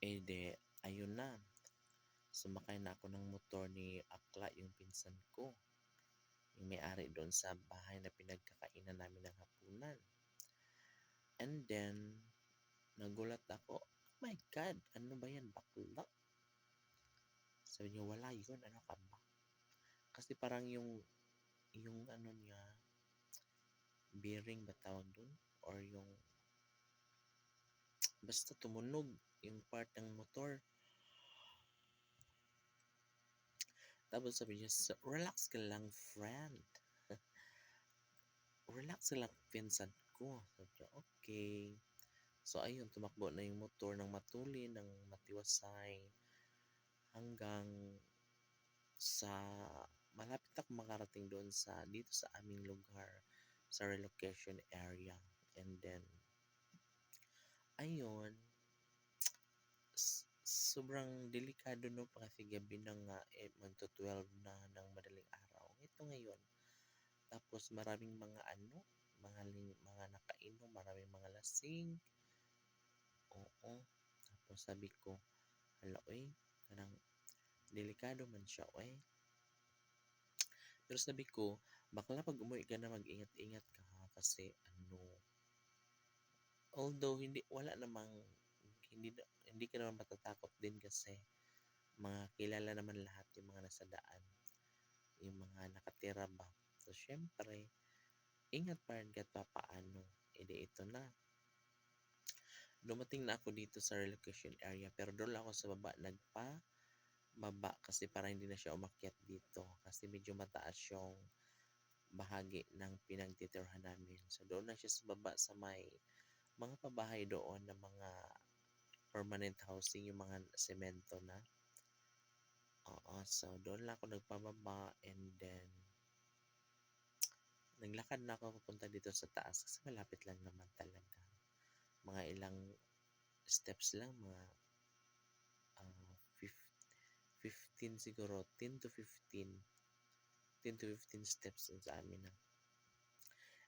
Eh, di ayun na, sumakay na ako ng motor ni Akla, yung pinsan ko, yung may-ari doon sa bahay na pinagkakainan namin ng hapunan. And then, nagulat ako, "Oh my God, ano ba yan, bakla?" Sabi niya, "Wala yun, ano ka ba?" Kasi parang yung ano niya, bearing ba tawag dun? Or yung, basta tumunog yung part ng motor. Tapos sabi niya, "Relax ka lang, friend. Relax ka lang, pinsan ko." Sabi niya, okay. So ayun, tumakbo na yung motor ng matulin, ng matiwasay, hanggang sa malapit ako makarating doon sa dito sa aming lugar, sa relocation area. And then ayun, sobrang delikado no, kasi gabi na nga, magto 12 na ng madaling araw ito ngayon. Tapos maraming mga mga nakainom, maraming mga lasing. Oo. Tapos sabi ko, hala oy, kanang delikado man siya oy. Pero sabi ko, bakla, pag umuwi ka na, mag-ingat-ingat ka ha, kasi ano, although wala namang, hindi ka naman matatakot din kasi mga kilala naman lahat yung mga nasa daan, yung mga nakatira ba. So, syempre, ingat pa rin kahit papaano. Edi ito na. Dumating na ako dito sa relocation area, pero doon lang ako sa baba baba kasi para hindi na siya umakyat dito kasi medyo mataas yung bahagi ng pinagtitirhan namin. So doon na siya sa baba sa may mga pabahay doon na mga permanent housing, yung mga semento na. Oo, so doon lang ako nagpababa, and then naglakad na ako papunta dito sa taas kasi malapit lang naman talaga. Mga ilang steps lang, mga 15 siguro, 10 to 15 steps sa amin na.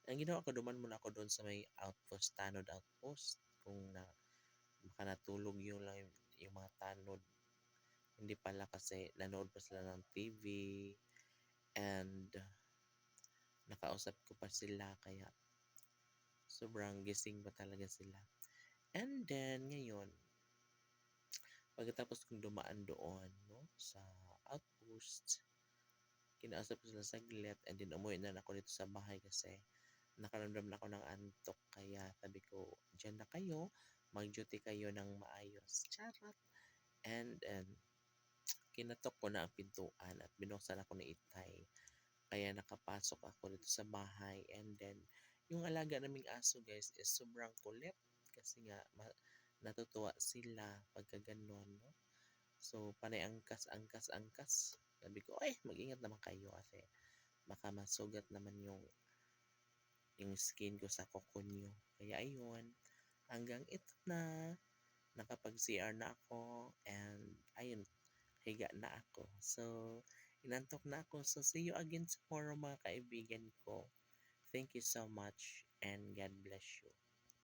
Ang ginawa ko, duman muna ako doon sa may outpost, tanod outpost. Kung baka natulog yung lang yung mga tanod. Hindi pala, kasi nanood pa sila ng TV, and nakausap ko pa sila, kaya sobrang gising pa talaga sila. And then ngayon, pagkatapos kong dumaan doon, no, sa outpost, kinausap ko sila saglit, and then umuwi na ako dito sa bahay kasi nakaramdam na ako ng antok. Kaya sabi ko, dyan na kayo, mag-duty kayo ng maayos. Charot! And kinatok ko na ang pintuan at binuksan ako ni Itay. Kaya nakapasok ako dito sa bahay. And then, yung alaga naming aso, guys, is sobrang kulit. Kasi nga, natutuwa sila pagka ganun, no? So, panay angkas. Sabi ko, ay, mag-ingat naman kayo kasi baka masugat naman yung skin ko sa kuko nyo. Kaya ayun, hanggang ito na, nakapag-CR na ako, and ayun, higa na ako. So, inantok na ako. So, see you again tomorrow, mga kaibigan ko. Thank you so much, and God bless you.